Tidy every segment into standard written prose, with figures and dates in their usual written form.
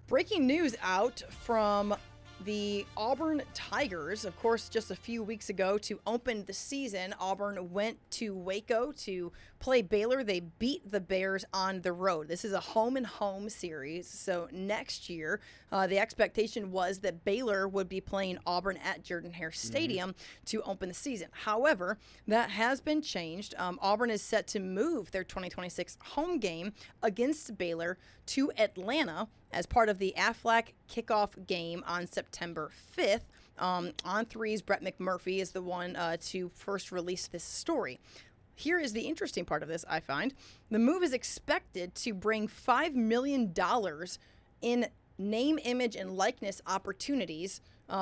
Breaking news out from the Auburn Tigers. Of course, just a few weeks ago to open the season, Auburn went to Waco to play Baylor. They beat the Bears on the road. This is a home-and-home series. So next year, the expectation was that Baylor would be playing Auburn at Jordan-Hare Stadium to open the season. However, that has been changed. Auburn is set to move their 2026 home game against Baylor to Atlanta as part of the Aflac Kickoff Game on September 5th. On Three's Brett McMurphy is the one to first release this story. Here is the interesting part of this, I find. The move is expected to bring $5 million in name, image, and likeness opportunities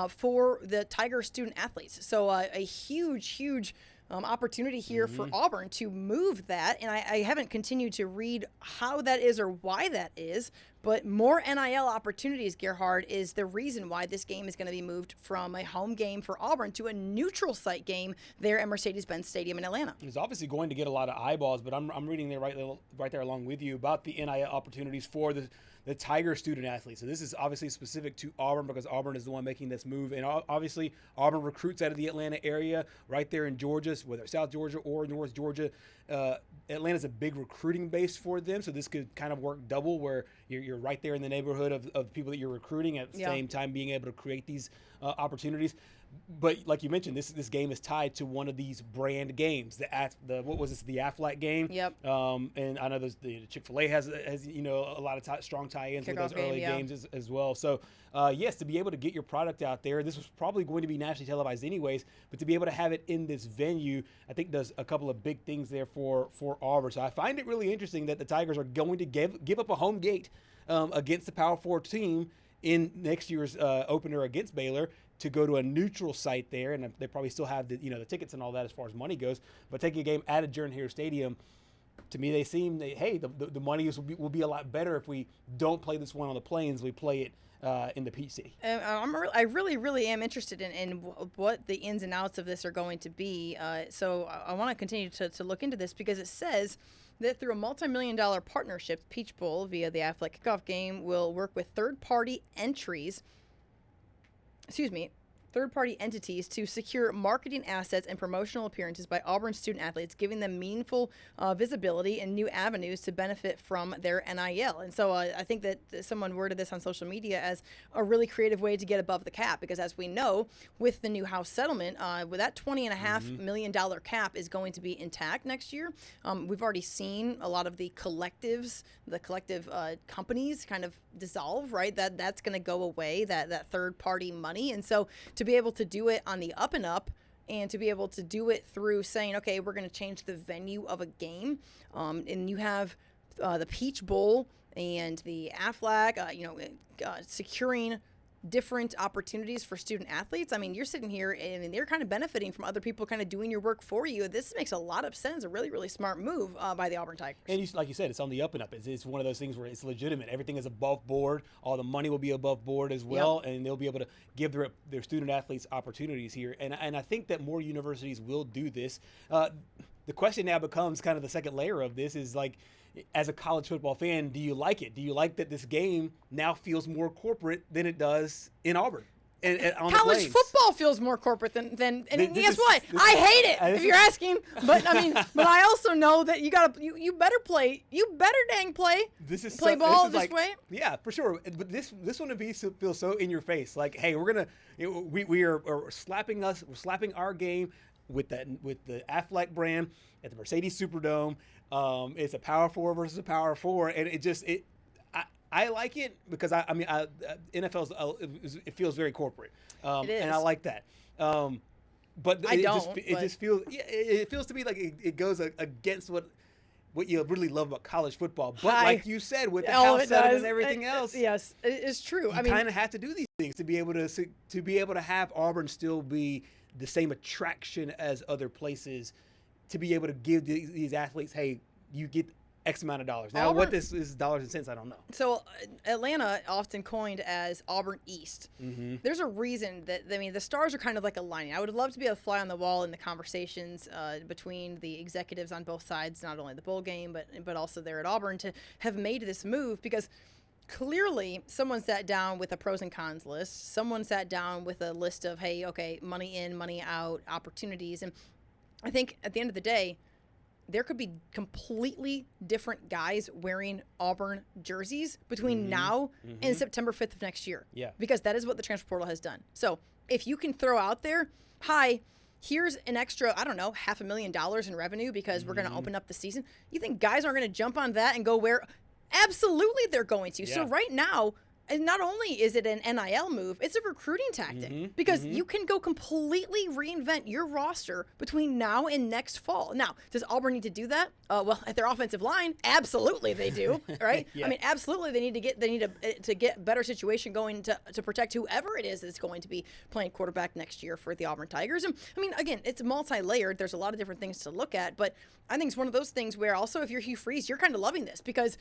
for the Tiger student athletes. So a huge opportunity here for Auburn to move that. And I haven't continued to read how that is or why that is, but more NIL opportunities, Gerhard, is the reason why this game is going to be moved from a home game for Auburn to a neutral site game there at Mercedes-Benz Stadium in Atlanta. It's obviously going to get a lot of eyeballs, but I'm reading there right there along with you about the NIL opportunities for the Tiger student athletes. So this is obviously specific to Auburn because Auburn is the one making this move. And obviously Auburn recruits out of the Atlanta area right there in Georgia, whether it's South Georgia or North Georgia. Atlanta's a big recruiting base for them. So this could kind of work double where you're right there in the neighborhood of people that you're recruiting at the same time being able to create these opportunities. But like you mentioned, this game is tied to one of these brand games. What was this? The Aflac game. Yep. And I know the Chick-fil-A has a lot of strong tie-ins with those early games as well. So yes, to be able to get your product out there, this was probably going to be nationally televised anyways. But to be able to have it in this venue, I think does a couple of big things there for Auburn. So I find it really interesting that the Tigers are going to give up a home gate against the Power 4 team in next year's opener against Baylor to go to a neutral site there, and they probably still have the tickets and all that as far as money goes. But taking a game at a Jordan-Hare Stadium, to me, the money will be a lot better if we don't play this one on the Plains. We play it in the Peach City. I really am interested in what the ins and outs of this are going to be. So I want to continue to look into this because it says that through a multi-million-dollar partnership, Peach Bowl via the Aflac Kickoff Game will work with third-party entities to secure marketing assets and promotional appearances by Auburn student athletes, giving them meaningful visibility and new avenues to benefit from their NIL. And so I think that someone worded this on social media as a really creative way to get above the cap, because as we know, with the new House settlement, with that $20.5 million cap is going to be intact next year. We've already seen a lot of the collective companies kind of dissolve, right? That's going to go away, that third-party money. And so to be able to do it on the up and up, and to be able to do it through saying, okay, we're going to change the venue of a game, and you have the Peach Bowl and the Aflac, securing different opportunities for student athletes. I mean, you're sitting here and they're kind of benefiting from other people kind of doing your work for you. This makes a lot of sense. A really, really smart move by the Auburn Tigers. And like you said, it's on the up and up. It's one of those things where it's legitimate. Everything is above board. All the money will be above board as well, and they'll be able to give their student athletes opportunities here. And I think that more universities will do this. The question now becomes kind of the second layer of this is like, as a college football fan, do you like it? Do you like that this game now feels more corporate than it does in Auburn? And on college football feels more corporate than and guess what? I hate it if you're asking. But but I also know that you better dang play ball this way. Yeah, for sure. But this one feels so in your face. Like, hey, we're slapping our game with the Aflac brand at the Mercedes Superdome. It's a Power 4 versus a Power 4, and I like it because NFL's it feels very corporate, it is. And I like that. But it feels to me like it goes against what you really love about college football. But like you said, with the house settlement and everything else, yes, it's true. You kind of have to do these things to be able to have Auburn still be the same attraction as other places, to be able to give these athletes, hey, you get X amount of dollars. Now, what this is dollars and cents, I don't know. So Atlanta, often coined as Auburn East. There's a reason that, the stars are kind of like aligning. I would love to be a fly on the wall in the conversations between the executives on both sides, not only the bowl game, but also there at Auburn, to have made this move, because clearly someone sat down with a pros and cons list. Someone sat down with a list of, hey, okay, money in, money out, opportunities. And I think at the end of the day, there could be completely different guys wearing Auburn jerseys between now and September 5th of next year. Yeah. Because that is what the transfer portal has done. So if you can throw out there, hi, here's an extra, I don't know, $500,000 in revenue because we're going to open up the season. You think guys aren't going to jump on that and go where? Absolutely they're going to. Yeah. So right now, and not only is it an NIL move, it's a recruiting tactic because you can go completely reinvent your roster between now and next fall. Now, does Auburn need to do that? Well, at their offensive line, absolutely they do, right? Yeah. I mean, absolutely they need to get better situation going to protect whoever it is that's going to be playing quarterback next year for the Auburn Tigers. And I mean, again, it's multi-layered. There's a lot of different things to look at, but I think it's one of those things where also if you're Hugh Freeze, you're kind of loving this because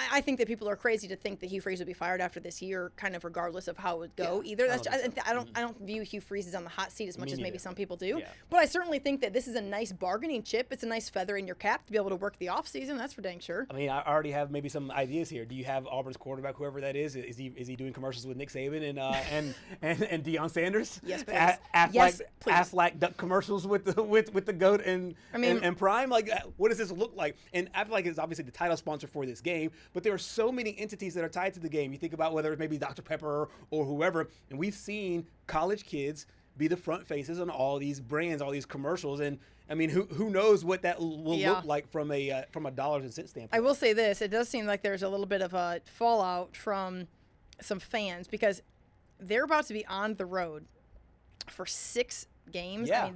I think that people are crazy to think that Hugh Freeze would be fired after this year, kind of regardless of how it would go. Either I don't view Hugh Freeze as on the hot seat as much as maybe some people do. Yeah. But I certainly think that this is a nice bargaining chip. It's a nice feather in your cap to be able to work the offseason. That's for dang sure. I mean, I already have maybe some ideas here. Do you have Auburn's quarterback, whoever that is? Is he doing commercials with Nick Saban and Deion Sanders? Yes, please. Yes, please. Aflac duck commercials with the goat and Prime. Like, what does this look like? And Aflac is obviously the title sponsor for this game, but there are so many entities that are tied to the game. You think about whether it's maybe Dr. Pepper or whoever, and we've seen college kids be the front faces on all these brands, all these commercials, and I mean, who knows what that will look like from a dollars and cents standpoint. I will say this: it does seem like there's a little bit of a fallout from some fans because they're about to be on the road for 6 games. Yeah.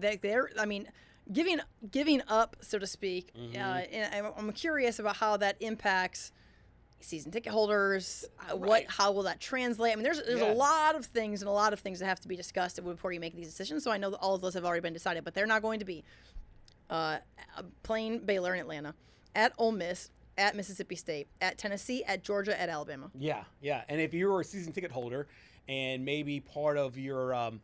I mean, giving up, so to speak. And I'm curious about how that impacts season ticket holders. How will that translate? I mean, there's a lot of things that have to be discussed before you make these decisions. So I know that all of those have already been decided, but they're not going to be playing Baylor in Atlanta, at Ole Miss, at Mississippi State, at Tennessee, at Georgia, at Alabama. Yeah. And if you're a season ticket holder and maybe part of your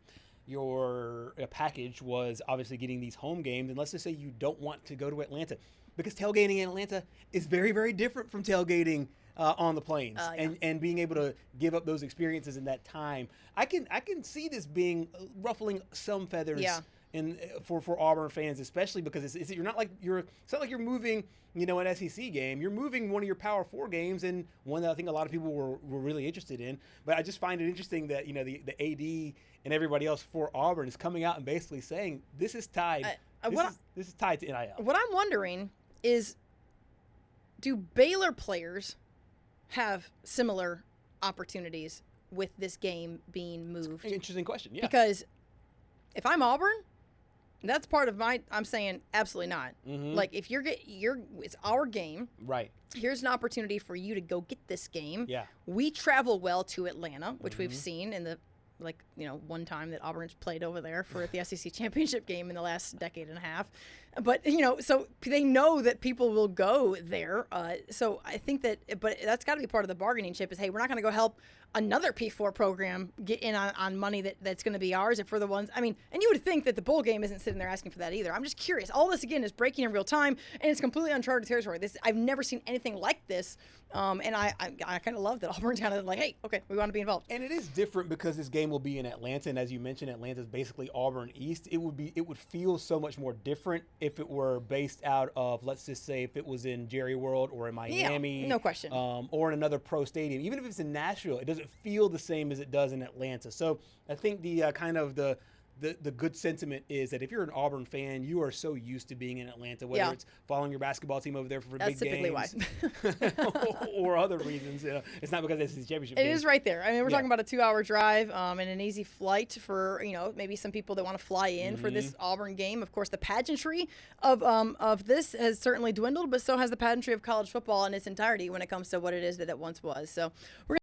package was obviously getting these home games, and let's just say you don't want to go to Atlanta, because tailgating in Atlanta is very, very different from tailgating on the plains, and being able to give up those experiences in that time. I can see this being ruffling some feathers for Auburn fans, especially because it's not like you're moving, an SEC game. You're moving one of your Power 4 games, and one that I think a lot of people were really interested in. But I just find it interesting that the AD and everybody else for Auburn is coming out and basically saying this is tied. This is tied to NIL. What I'm wondering is, do Baylor players have similar opportunities with this game being moved? Interesting question. Yeah. Because if I'm Auburn, that's part of I'm saying absolutely not. Like, if it's our game. Right. Here's an opportunity for you to go get this game. Yeah. We travel well to Atlanta, which we've seen in the one time that Auburn's played over there for the SEC championship game in the last decade and a half. But, so they know that people will go there. So I think but that's got to be part of the bargaining chip is, hey, we're not going to go help another P4 program get in on money that's going to be ours. If we're the ones, and you would think that the bowl game isn't sitting there asking for that either. I'm just curious. All this, again, is breaking in real time, and it's completely uncharted territory. I've never seen anything like this. And I kind of love that Auburn's kind of like, hey, okay, we want to be involved. And it is different because this game will be in Atlanta, and as you mentioned, Atlanta's basically Auburn East. It would feel so much more different if it were based out of, let's just say, if it was in Jerry World or in Miami, no question, or in another pro stadium. Even if it's in Nashville, it doesn't feel the same as it does in Atlanta. So I think the good sentiment is that if you're an Auburn fan, you are so used to being in Atlanta, whether it's following your basketball team over there for That's big games. That's typically why. Or other reasons. It's not because it's the championship game. It is right there. We're talking about a 2-hour drive and an easy flight for, maybe some people that want to fly in for this Auburn game. Of course, the pageantry of this has certainly dwindled, but so has the pageantry of college football in its entirety when it comes to what it is that it once was. So we're